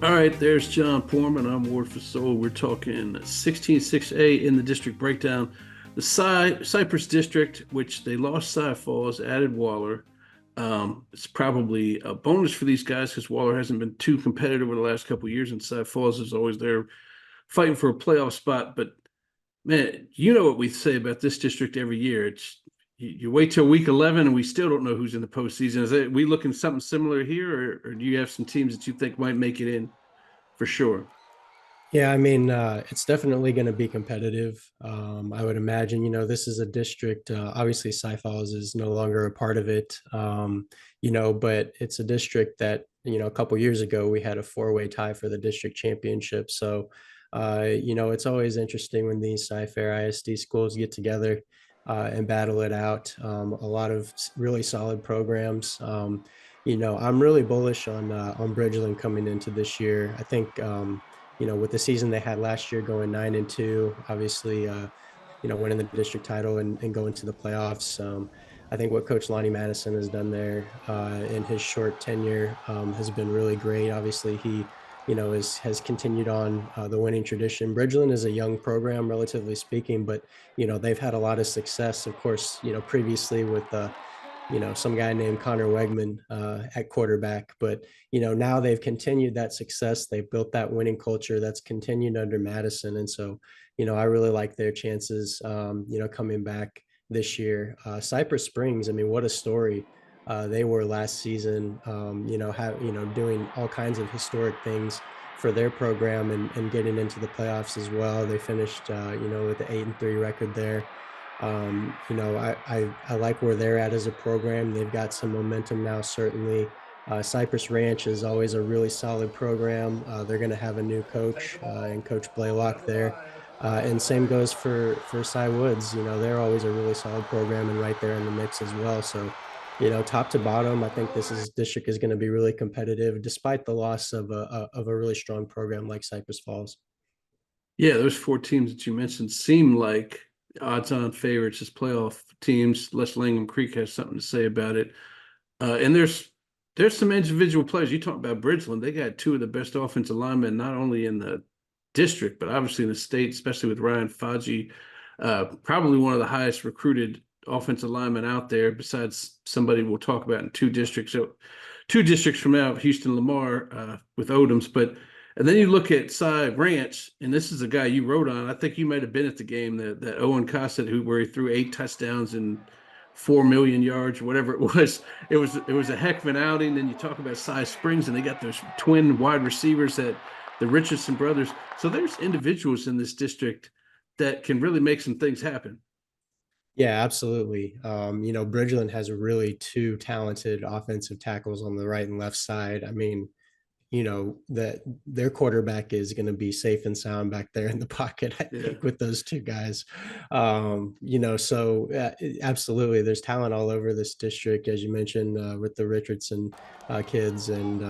All right, there's John Poorman. I'm Ward Fasold. We're talking 16-6A in the district breakdown. The Cypress district, which they lost Cy Falls, added Waller. It's probably a bonus for these guys because Waller hasn't been too competitive over the last couple of years, and Cy Falls is always there fighting for a playoff spot. But man, you know what we say about this district every year. It's you wait till week 11 and we still don't know who's in the postseason. We looking something similar here, or do you have some teams that you think might make it in for sure? Yeah, I mean, it's definitely going to be competitive. I would imagine, this is a district. Obviously, Cy Falls is no longer a part of it, but it's a district that, a couple years ago, we had a four-way tie for the district championship. So, it's always interesting when these Cy-Fair ISD schools get together and battle it out. A lot of really solid programs. I'm really bullish on Bridgeland coming into this year. I think. With the season they had last year going 9-2, obviously, winning the district title and going to the playoffs. I think what Coach Lonnie Madison has done there in his short tenure has been really great. Obviously, he, has continued on the winning tradition. Bridgeland is a young program, relatively speaking, but, they've had a lot of success, of course, previously with some guy named Connor Wegman at quarterback. But, now they've continued that success. They've built that winning culture that's continued under Madison. And so, I really like their chances, coming back this year. Cypress Springs, I mean, what a story. They were last season, doing all kinds of historic things for their program and getting into the playoffs as well. They finished, with the 8-3 record there. I like where they're at as a program. They've got some momentum now, certainly. Cypress Ranch is always a really solid program. They're going to have a new coach and Coach Blaylock there. And same goes for Cy Woods. They're always a really solid program and right there in the mix as well. So, top to bottom, I think district is going to be really competitive, despite the loss of a really strong program like Cypress Falls. Yeah, those four teams that you mentioned seem like odds-on favorites as playoff teams. Les Langham Creek has something to say about it. And there's some individual players. You talk about Bridgeland; they got two of the best offensive linemen, not only in the district but obviously in the state, especially with Ryan Fadji, probably one of the highest recruited offensive linemen out there. Besides somebody we'll talk about in two districts from now, Houston Lamar with Odoms, but. And then you look at Cy Ranch, and this is a guy you wrote on. I think you might have been at the game that Owen Cossett, where he threw 8 touchdowns and 4 million yards, whatever it was. It was a heck of an outing. Then you talk about Cy Springs, and they got those twin wide receivers that the Richardson brothers. So there's individuals in this district that can really make some things happen. Yeah, absolutely. Bridgeland has really two talented offensive tackles on the right and left side. I mean, that their quarterback is going to be safe and sound back there in the pocket, I Yeah. think, with those two guys. So absolutely, there's talent all over this district, as you mentioned, with the Richardson kids and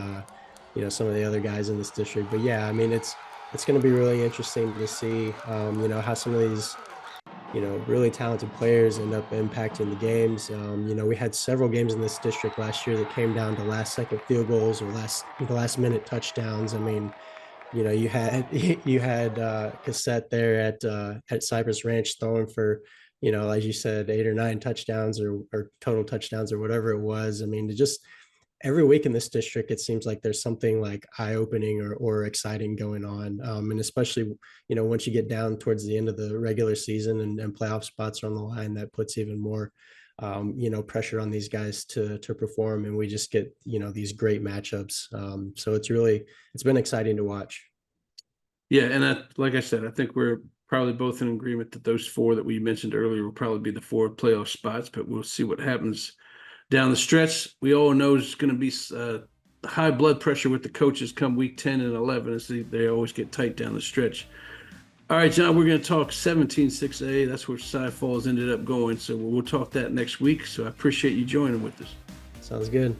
some of the other guys in this district. But yeah, I mean, it's going to be really interesting to see, how some of these really talented players end up impacting the games. We had several games in this district last year that came down to last second field goals or last minute touchdowns. I mean, you had you had Cassette there at Cypress Ranch throwing for, as you said, 8 or 9 touchdowns or total touchdowns or whatever it was. I mean, just every week in this district, it seems like there's something like eye-opening or exciting going on. And especially, once you get down towards the end of the regular season and playoff spots are on the line, that puts even more, pressure on these guys to perform. And we just get, these great matchups. So it's been exciting to watch. Yeah, and like I said, I think we're probably both in agreement that those four that we mentioned earlier will probably be the four playoff spots, but we'll see what happens down the stretch. We all know it's going to be high blood pressure with the coaches come week 10 and 11 as they always get tight down the stretch. All right, John, we're going to talk 17-6A. That's where Cy Falls ended up going. So we'll talk that next week. So I appreciate you joining with us. Sounds good.